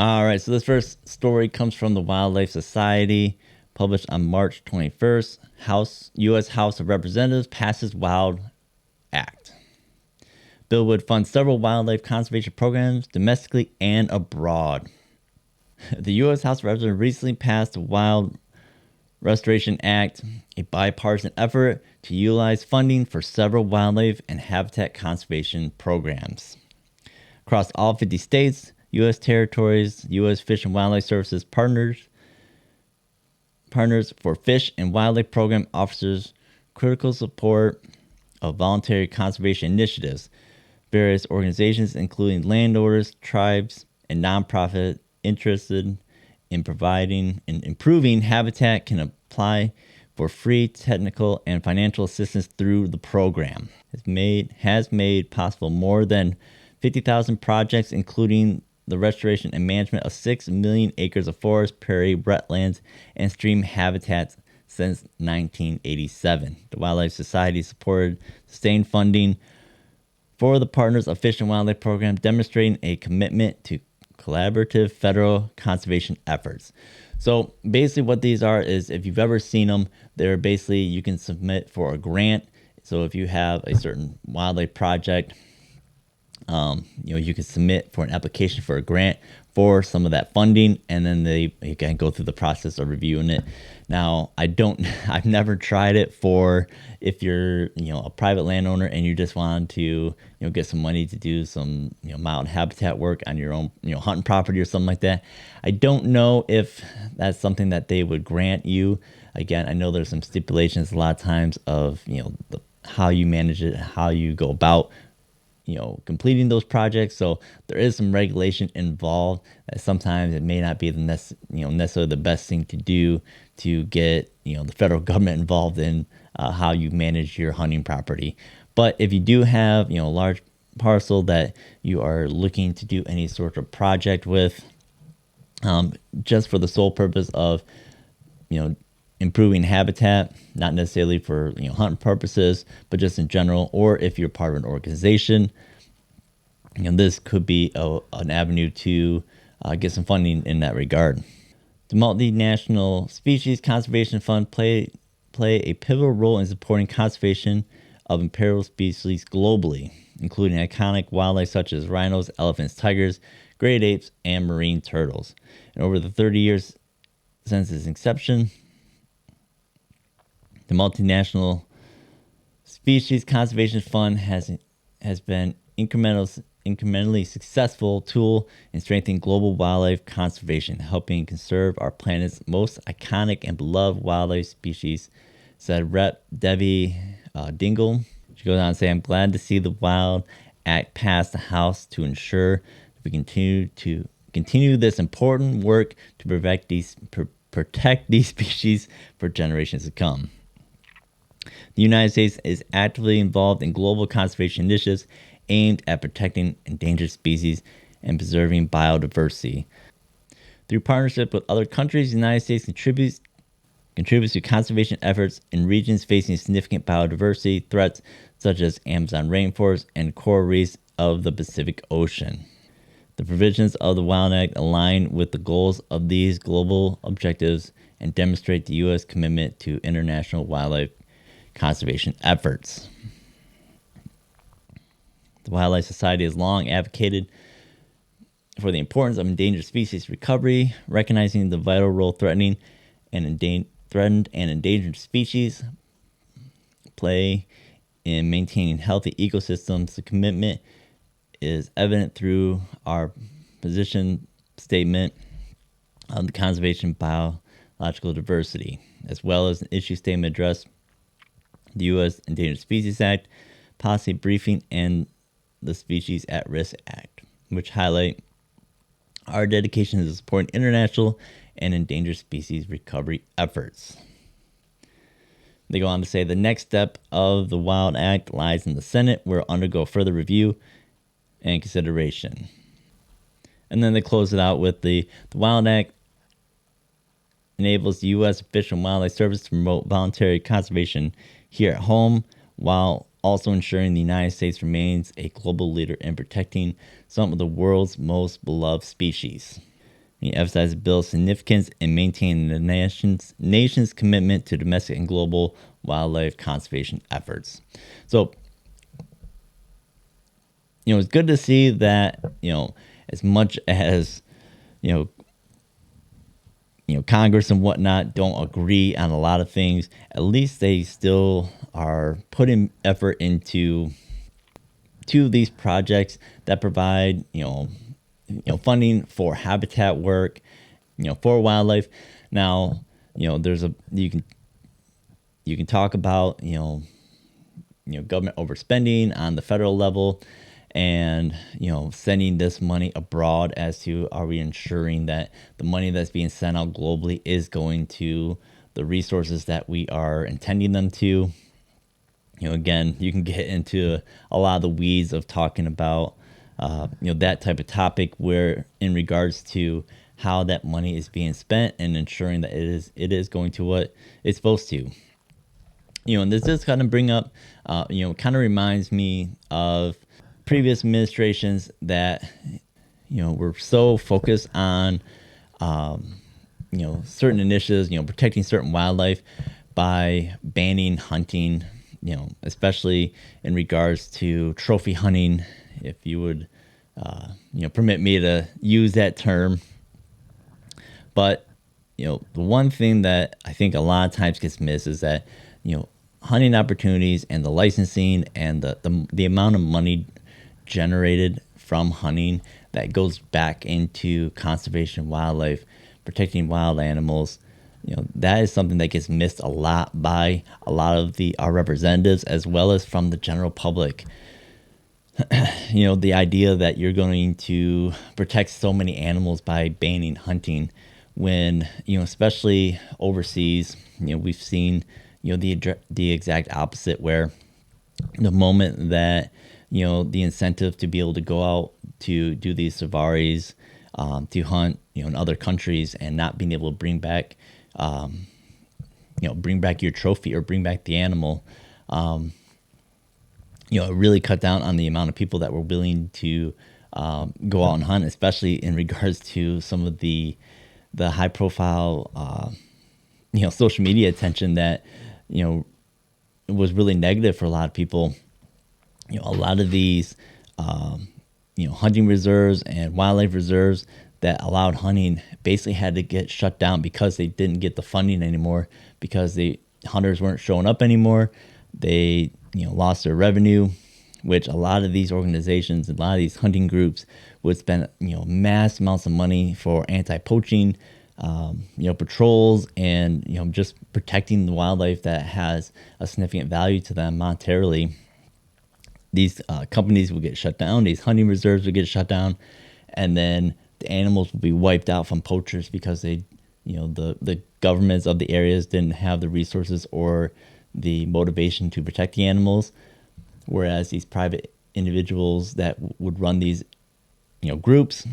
All right, so this first story comes from the Wildlife Society, published on March 21st. U.S. House of Representatives passes Wild Act. Bill would fund several wildlife conservation programs domestically and abroad. The U.S. House of Representatives recently passed the Wild Restoration Act, a bipartisan effort to utilize funding for several wildlife and habitat conservation programs. Across all 50 states, U.S. territories, U.S. Fish and Wildlife Services partners for fish and wildlife program officers critical support of voluntary conservation initiatives. Various organizations, including landowners, tribes, and nonprofit interested in providing and improving habitat, can apply for free technical and financial assistance through the program. Has made possible more than 50,000 projects, including the restoration and management of 6 million acres of forest, prairie, wetlands, and stream habitats since 1987. The Wildlife Society supported sustained funding for the Partners of Fish and Wildlife Program, demonstrating a commitment to collaborative federal conservation efforts. So basically what these are is, if you've ever seen them, they're basically, you can submit for a grant. So if you have a certain wildlife project, you can submit for an application for a grant for some of that funding, and then you can go through the process of reviewing it. Now, I've never tried it for if you're, a private landowner and you just want to, get some money to do some, mountain habitat work on your own, hunting property or something like that. I don't know if that's something that they would grant you. Again, I know there's some stipulations a lot of times of, how you manage it, how you go about completing those projects. So there is some regulation involved. Sometimes it may not be necessarily the best thing to do to get the federal government involved in how you manage your hunting property. But if you do have a large parcel that you are looking to do any sort of project with, just for the sole purpose of improving habitat, not necessarily for hunting purposes, but just in general, or if you're part of an organization, this could be an avenue to get some funding in that regard. The Multinational Species Conservation Fund play a pivotal role in supporting conservation of imperiled species globally, including iconic wildlife such as rhinos, elephants, tigers, great apes, and marine turtles. And over the 30 years since its inception, the Multinational Species Conservation Fund has been incrementally successful tool in strengthening global wildlife conservation, helping conserve our planet's most iconic and beloved wildlife species, said Rep. Debbie Dingell. She goes on to say, "I'm glad to see the Wild Act pass the House to ensure that we continue this important work to protect these species for generations to come." The United States is actively involved in global conservation initiatives aimed at protecting endangered species and preserving biodiversity. Through partnership with other countries, the United States contributes to conservation efforts in regions facing significant biodiversity threats, such as Amazon rainforest and coral reefs of the Pacific Ocean. The provisions of the Wild Act align with the goals of these global objectives and demonstrate the U.S. commitment to international wildlife conservation efforts. The Wildlife Society has long advocated for the importance of endangered species recovery, recognizing the vital role threatened and endangered species play in maintaining healthy ecosystems. The commitment is evident through our position statement on the conservation of biological diversity, as well as an issue statement addressed the U.S. Endangered Species Act, policy briefing, and the Species at Risk Act, which highlight our dedication to supporting international and endangered species recovery efforts. They go on to say the next step of the Wild Act lies in the Senate, where it will undergo further review and consideration. And then they close it out with the Wild Act enables the U.S. Fish and Wildlife Service to promote voluntary conservation here at home, while also ensuring the United States remains a global leader in protecting some of the world's most beloved species. He emphasized the bill's significance in maintaining the nation's commitment to domestic and global wildlife conservation efforts. So, it's good to see that, as much as, you know, Congress and whatnot don't agree on a lot of things, at least they still are putting effort into these projects that provide, funding for habitat work, for wildlife. Now, there's you can talk about, government overspending on the federal level, and sending this money abroad, as to, are we ensuring that the money that's being sent out globally is going to the resources that we are intending them to. Again, you can get into a lot of the weeds of talking about that type of topic, where in regards to how that money is being spent and ensuring that it is going to what it's supposed to. And this does kind of bring up, kind of reminds me of previous administrations that, were so focused on, certain initiatives, protecting certain wildlife by banning hunting, especially in regards to trophy hunting, if you would, permit me to use that term. But, the one thing that I think a lot of times gets missed is that, hunting opportunities and the licensing and the amount of money generated from hunting that goes back into conservation wildlife, protecting wild animals, that is something that gets missed a lot by a lot of our representatives, as well as from the general public. The idea that you're going to protect so many animals by banning hunting, when, especially overseas, we've seen, the exact opposite, where the moment that, the incentive to be able to go out to do these safaris, to hunt, in other countries, and not being able to bring back your trophy or bring back the animal, it really cut down on the amount of people that were willing to go out and hunt, especially in regards to some of the high profile, social media attention that, was really negative for a lot of people. A lot of these, hunting reserves and wildlife reserves that allowed hunting basically had to get shut down because they didn't get the funding anymore, because the hunters weren't showing up anymore. They, lost their revenue, which a lot of these organizations, a lot of these hunting groups would spend, mass amounts of money for anti-poaching, patrols, and, just protecting the wildlife that has a significant value to them monetarily. These companies would get shut down, these hunting reserves would get shut down, and then the animals would be wiped out from poachers because they, the governments of the areas didn't have the resources or the motivation to protect the animals. Whereas these private individuals that would run these, groups,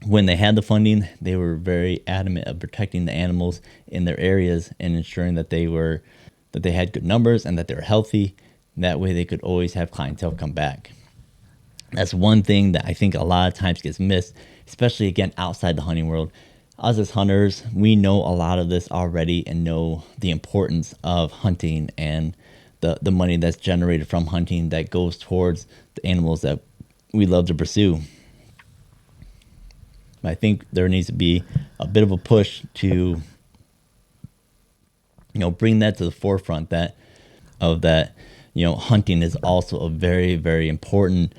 when they had the funding, they were very adamant of protecting the animals in their areas and ensuring that they had good numbers and that they were healthy. That way they could always have clientele come back. That's one thing that I think a lot of times gets missed, especially, again, outside the hunting world. Us as hunters, we know a lot of this already and know the importance of hunting and the money that's generated from hunting that goes towards the animals that we love to pursue. I think there needs to be a bit of a push to, bring that to the forefront, that hunting is also a very, very important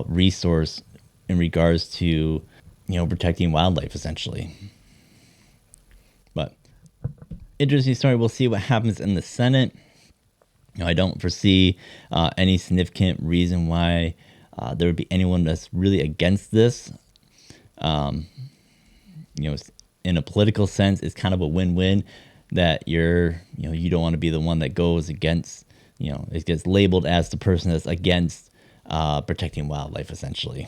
resource in regards to, protecting wildlife, essentially. But interesting story. We'll see what happens in the Senate. I don't foresee any significant reason why there would be anyone that's really against this. In a political sense, it's kind of a win-win that you don't want to be the one that goes against, it gets labeled as the person that's against protecting wildlife, essentially.